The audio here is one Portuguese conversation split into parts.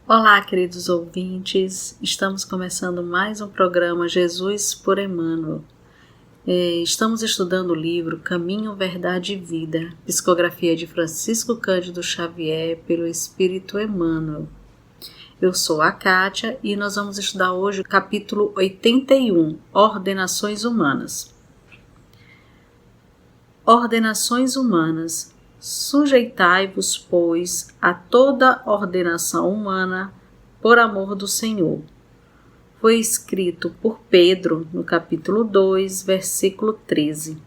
Olá, queridos ouvintes, estamos começando mais um programa Jesus por Emmanuel. Estamos estudando o livro Caminho, Verdade e Vida, psicografia de Francisco Cândido Xavier pelo Espírito Emmanuel. Eu sou a Kátia e nós vamos estudar hoje o capítulo 81, Ordenações Humanas. Ordenações humanas. Sujeitai-vos, pois, a toda ordenação humana por amor do Senhor. Foi escrito por Pedro no capítulo 2, versículo 13.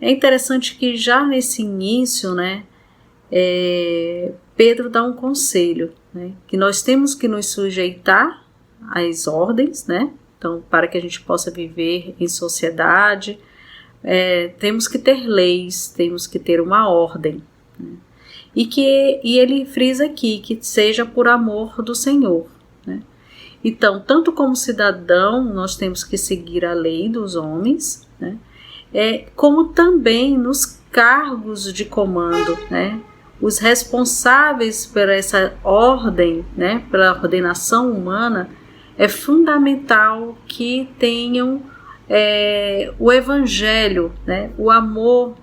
É interessante que já nesse início, Pedro dá um conselho, que nós temos que nos sujeitar às ordens, então, para que a gente possa viver em sociedade. Temos que ter leis, temos que ter uma ordem, e ele frisa aqui que seja por amor do Senhor. Então, tanto como cidadão, nós temos que seguir a lei dos homens, como também nos cargos de comando, os responsáveis por essa ordem, pela ordenação humana, é fundamental que tenham o Evangelho, o amor,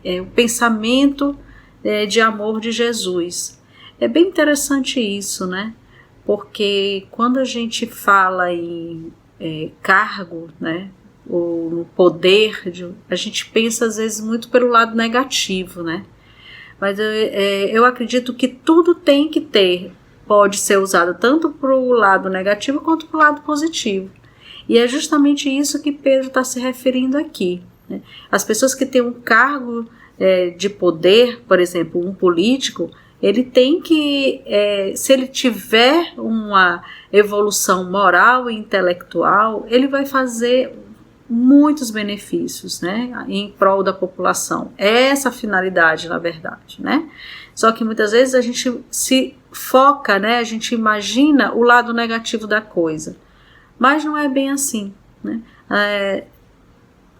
o pensamento de amor de Jesus. É bem interessante isso, porque quando a gente fala em cargo, ou no poder, a gente pensa às vezes muito pelo lado negativo, mas eu acredito que tudo tem que ter, pode ser usado tanto para o lado negativo quanto para o lado positivo. E é justamente isso que Pedro está se referindo aqui. As pessoas que têm um cargo de poder, por exemplo, um político, ele tem que, se ele tiver uma evolução moral e intelectual, ele vai fazer muitos benefícios, em prol da população. É essa a finalidade, na verdade, Só que muitas vezes a gente se foca, a gente imagina o lado negativo da coisa. Mas não é bem assim,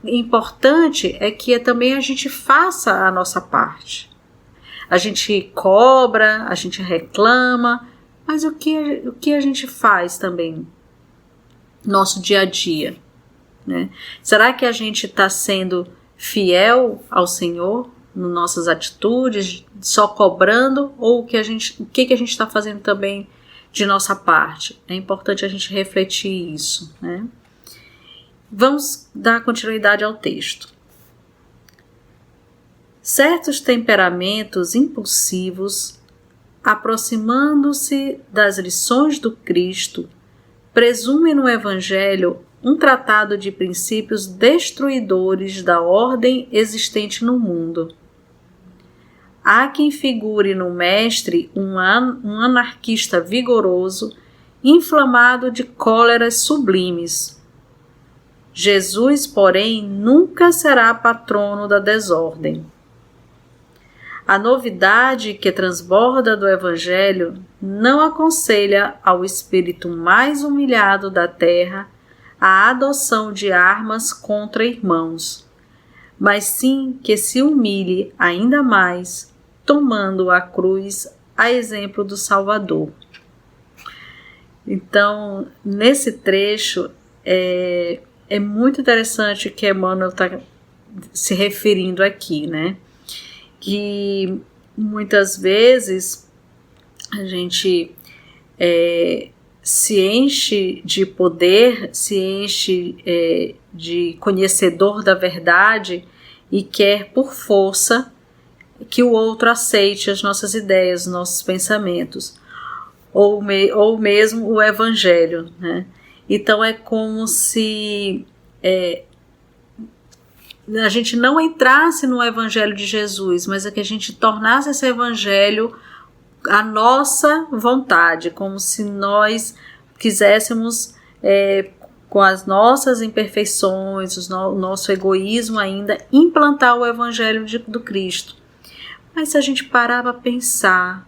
Importante é que também a gente faça a nossa parte. A gente cobra, a gente reclama, mas o que a gente faz também no nosso dia a dia, Será que a gente está sendo fiel ao Senhor nas nossas atitudes, só cobrando, ou o que a gente está fazendo também de nossa parte? É importante a gente refletir isso, Vamos dar continuidade ao texto. Certos temperamentos impulsivos, aproximando-se das lições do Cristo, presumem no Evangelho um tratado de princípios destruidores da ordem existente no mundo. Há quem figure no mestre um anarquista vigoroso, inflamado de cóleras sublimes. Jesus, porém, nunca será patrono da desordem. A novidade que transborda do Evangelho não aconselha ao espírito mais humilhado da terra a adoção de armas contra irmãos, mas sim que se humilhe ainda mais, tomando a cruz a exemplo do Salvador. Então, nesse trecho, é muito interessante que Emmanuel está se referindo aqui, que muitas vezes a gente se enche de poder, se enche de conhecedor da verdade e quer por força que o outro aceite as nossas ideias, os nossos pensamentos, ou mesmo o Evangelho, Então é como se a gente não entrasse no Evangelho de Jesus, mas é que a gente tornasse esse Evangelho a nossa vontade, como se nós quiséssemos, com as nossas imperfeições, o nosso egoísmo ainda, implantar o Evangelho do Cristo. Mas se a gente parar para pensar,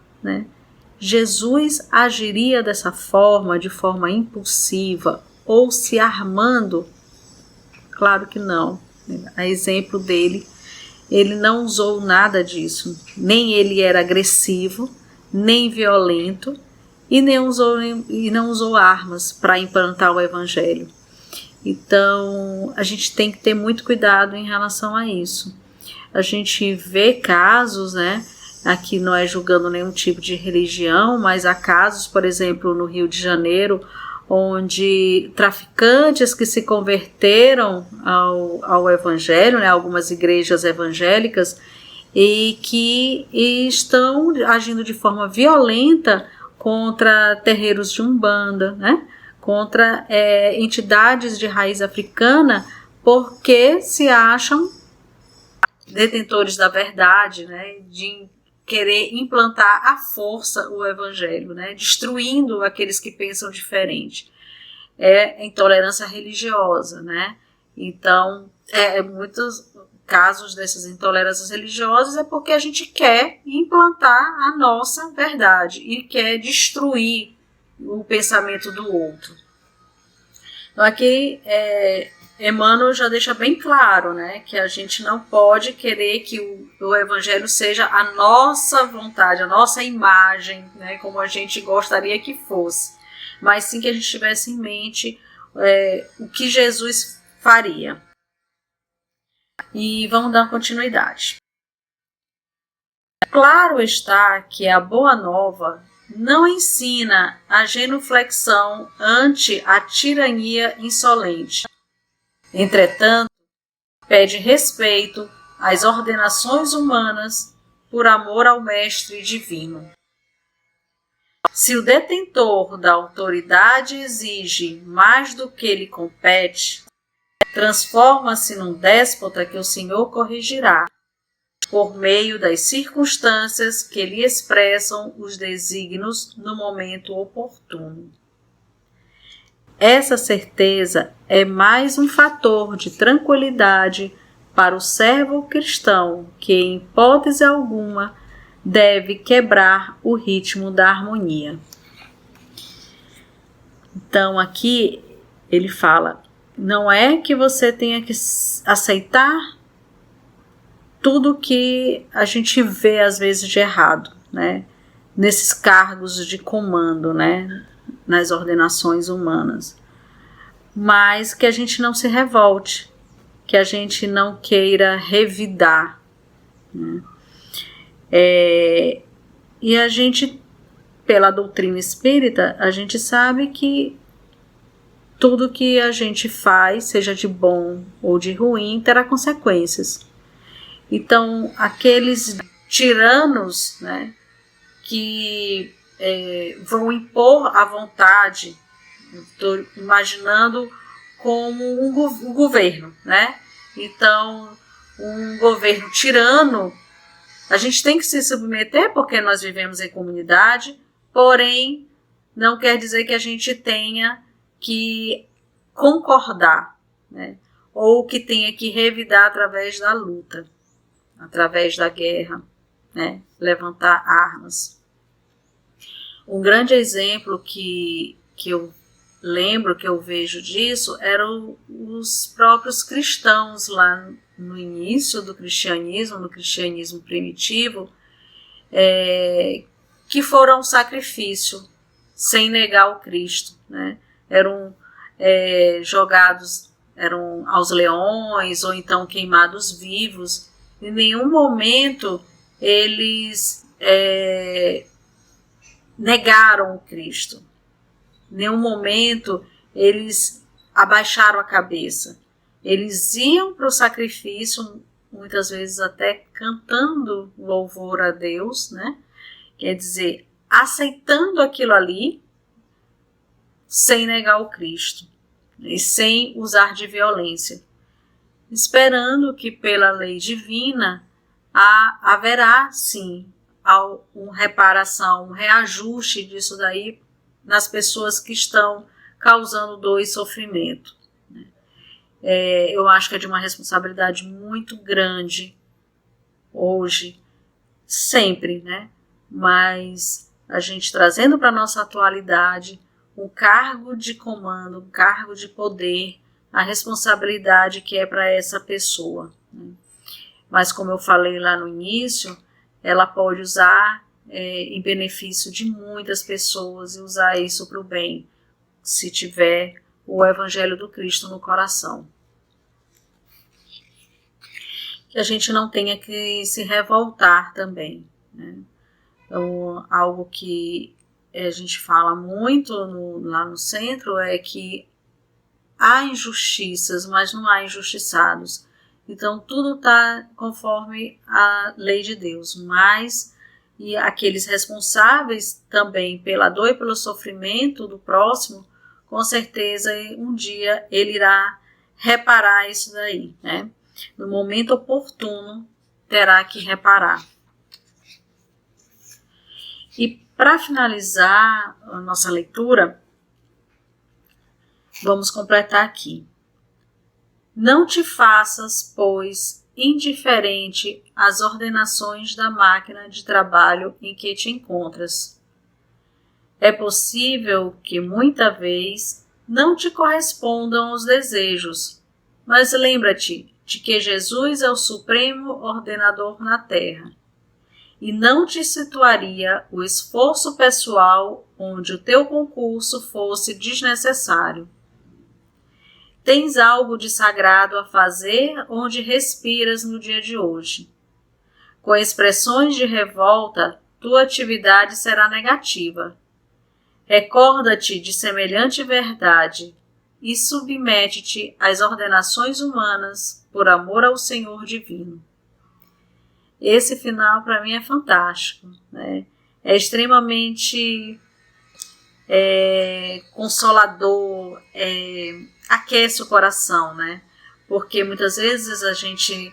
Jesus agiria dessa forma, de forma impulsiva, ou se armando? Claro que não. A exemplo dele, ele não usou nada disso. Nem ele era agressivo, nem violento, e não usou armas para implantar o evangelho. Então, a gente tem que ter muito cuidado em relação a isso. A gente vê casos, né? Aqui não é julgando nenhum tipo de religião, mas há casos, por exemplo, no Rio de Janeiro, onde traficantes que se converteram ao evangelho, né? Algumas igrejas evangélicas, e que estão agindo de forma violenta contra terreiros de Umbanda, né? Contra entidades de raiz africana, porque se acham detentores da verdade, né? De querer implantar à força o evangelho, né? Destruindo aqueles que pensam diferente. É intolerância religiosa, né? Então, muitos casos dessas intolerâncias religiosas é porque a gente quer implantar a nossa verdade e quer destruir o pensamento do outro. Então aqui Emmanuel já deixa bem claro, né, que a gente não pode querer que o evangelho seja a nossa vontade, a nossa imagem, né, como a gente gostaria que fosse, mas sim que a gente tivesse em mente o que Jesus faria. E vamos dar continuidade. Claro está que a Boa Nova não ensina a genuflexão ante a tirania insolente. Entretanto, pede respeito às ordenações humanas por amor ao Mestre Divino. Se o detentor da autoridade exige mais do que lhe compete, transforma-se num déspota que o Senhor corrigirá, por meio das circunstâncias que lhe expressam os desígnios no momento oportuno. Essa certeza é mais um fator de tranquilidade para o servo cristão que, em hipótese alguma, deve quebrar o ritmo da harmonia. Então, aqui ele fala, não é que você tenha que aceitar tudo que a gente vê às vezes de errado, né? Nesses cargos de comando, né? Nas ordenações humanas, mas que a gente não se revolte, que a gente não queira revidar, né? E a gente, pela doutrina espírita, a gente sabe que tudo que a gente faz, seja de bom ou de ruim, terá consequências. Então, aqueles tiranos, né, que vão impor a vontade, estou imaginando como um governo, né? Então, um governo tirano, a gente tem que se submeter porque nós vivemos em comunidade, porém, não quer dizer que a gente tenha que concordar, né? Ou que tenha que revidar através da luta, através da guerra, né? Levantar armas. Um grande exemplo que eu lembro, que eu vejo disso, eram os próprios cristãos lá no início do cristianismo, no cristianismo primitivo, que foram ao sacrifício sem negar o Cristo, né? Eram jogados aos leões ou então queimados vivos. Em nenhum momento eles negaram o Cristo. Em nenhum momento eles abaixaram a cabeça. Eles iam para o sacrifício, muitas vezes até cantando louvor a Deus, né? Quer dizer, aceitando aquilo ali, sem negar o Cristo e sem usar de violência, esperando que pela lei divina haverá sim uma reparação, um reajuste disso daí nas pessoas que estão causando dor e sofrimento. Eu acho que é de uma responsabilidade muito grande hoje, sempre, né? Mas a gente trazendo para a nossa atualidade um cargo de comando, um cargo de poder, a responsabilidade que é para essa pessoa, né? Mas como eu falei lá no início, ela pode usar em benefício de muitas pessoas e usar isso para o bem, se tiver o Evangelho do Cristo no coração. Que a gente não tenha que se revoltar também, né? Então, algo que a gente fala muito lá no centro é que há injustiças, mas não há injustiçados. Então, tudo está conforme a lei de Deus, mas e aqueles responsáveis também pela dor e pelo sofrimento do próximo, com certeza um dia ele irá reparar isso daí, né? No momento oportuno, terá que reparar. E para finalizar a nossa leitura, vamos completar aqui. Não te faças, pois, indiferente às ordenações da máquina de trabalho em que te encontras. É possível que, muita vez, não te correspondam os desejos, mas lembra-te de que Jesus é o supremo ordenador na terra, e não te situaria o esforço pessoal onde o teu concurso fosse desnecessário. Tens algo de sagrado a fazer onde respiras no dia de hoje. Com expressões de revolta, tua atividade será negativa. Recorda-te de semelhante verdade e submete-te às ordenações humanas por amor ao Senhor divino. Esse final para mim é fantástico, né? É extremamente consolador, aquece o coração, né? Porque muitas vezes a gente,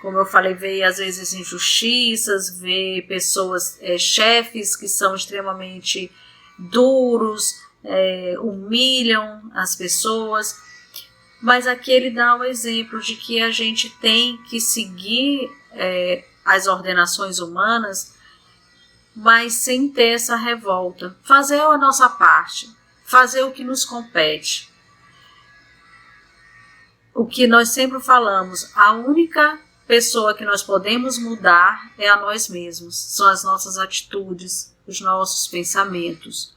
como eu falei, vê às vezes injustiças, vê pessoas, chefes que são extremamente duros, humilham as pessoas, mas aqui ele dá o exemplo de que a gente tem que seguir as ordenações humanas, mas sem ter essa revolta, fazer a nossa parte, fazer o que nos compete. O que nós sempre falamos, a única pessoa que nós podemos mudar é a nós mesmos, são as nossas atitudes, os nossos pensamentos.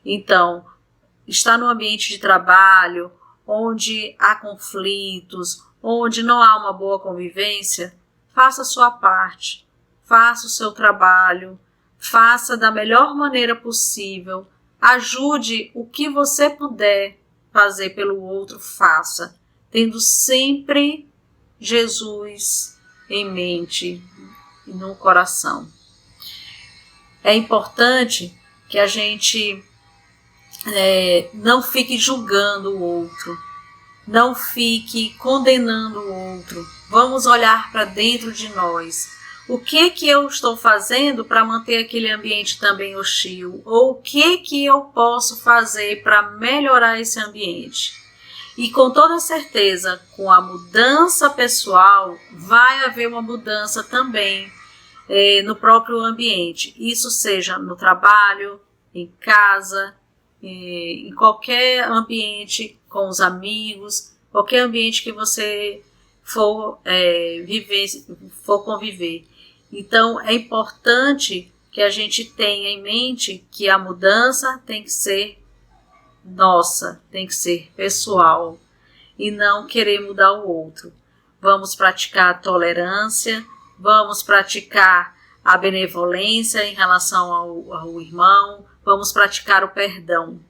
Então, estar no ambiente de trabalho, onde há conflitos, onde não há uma boa convivência, faça a sua parte, faça o seu trabalho, faça da melhor maneira possível, ajude o que você puder fazer pelo outro, faça, tendo sempre Jesus em mente e no coração. É importante que a gente não fique julgando o outro, não fique condenando o outro. Vamos olhar para dentro de nós. O que eu estou fazendo para manter aquele ambiente também hostil? Ou o que eu posso fazer para melhorar esse ambiente? E com toda certeza, com a mudança pessoal, vai haver uma mudança também no próprio ambiente. Isso seja no trabalho, em casa, em qualquer ambiente, com os amigos, qualquer ambiente que você for conviver. Então, é importante que a gente tenha em mente que a mudança tem que ser nossa, tem que ser pessoal e não querer mudar o outro. Vamos praticar a tolerância, vamos praticar a benevolência em relação ao irmão, vamos praticar o perdão.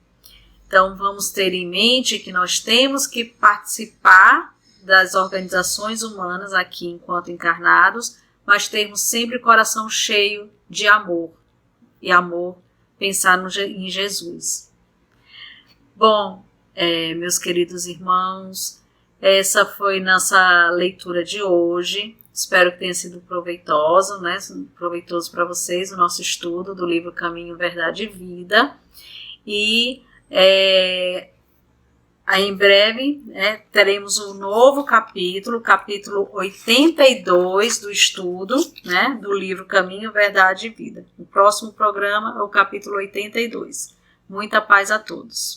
Então, vamos ter em mente que nós temos que participar das organizações humanas aqui enquanto encarnados, mas termos sempre o coração cheio de amor. E amor, pensar em Jesus. Bom, meus queridos irmãos, essa foi nossa leitura de hoje. Espero que tenha sido proveitoso, né? Proveitoso para vocês o nosso estudo do livro Caminho, Verdade e Vida. E em breve teremos um novo capítulo 82 do estudo, né, do livro Caminho, Verdade e Vida. O próximo programa é o capítulo 82. Muita paz a todos.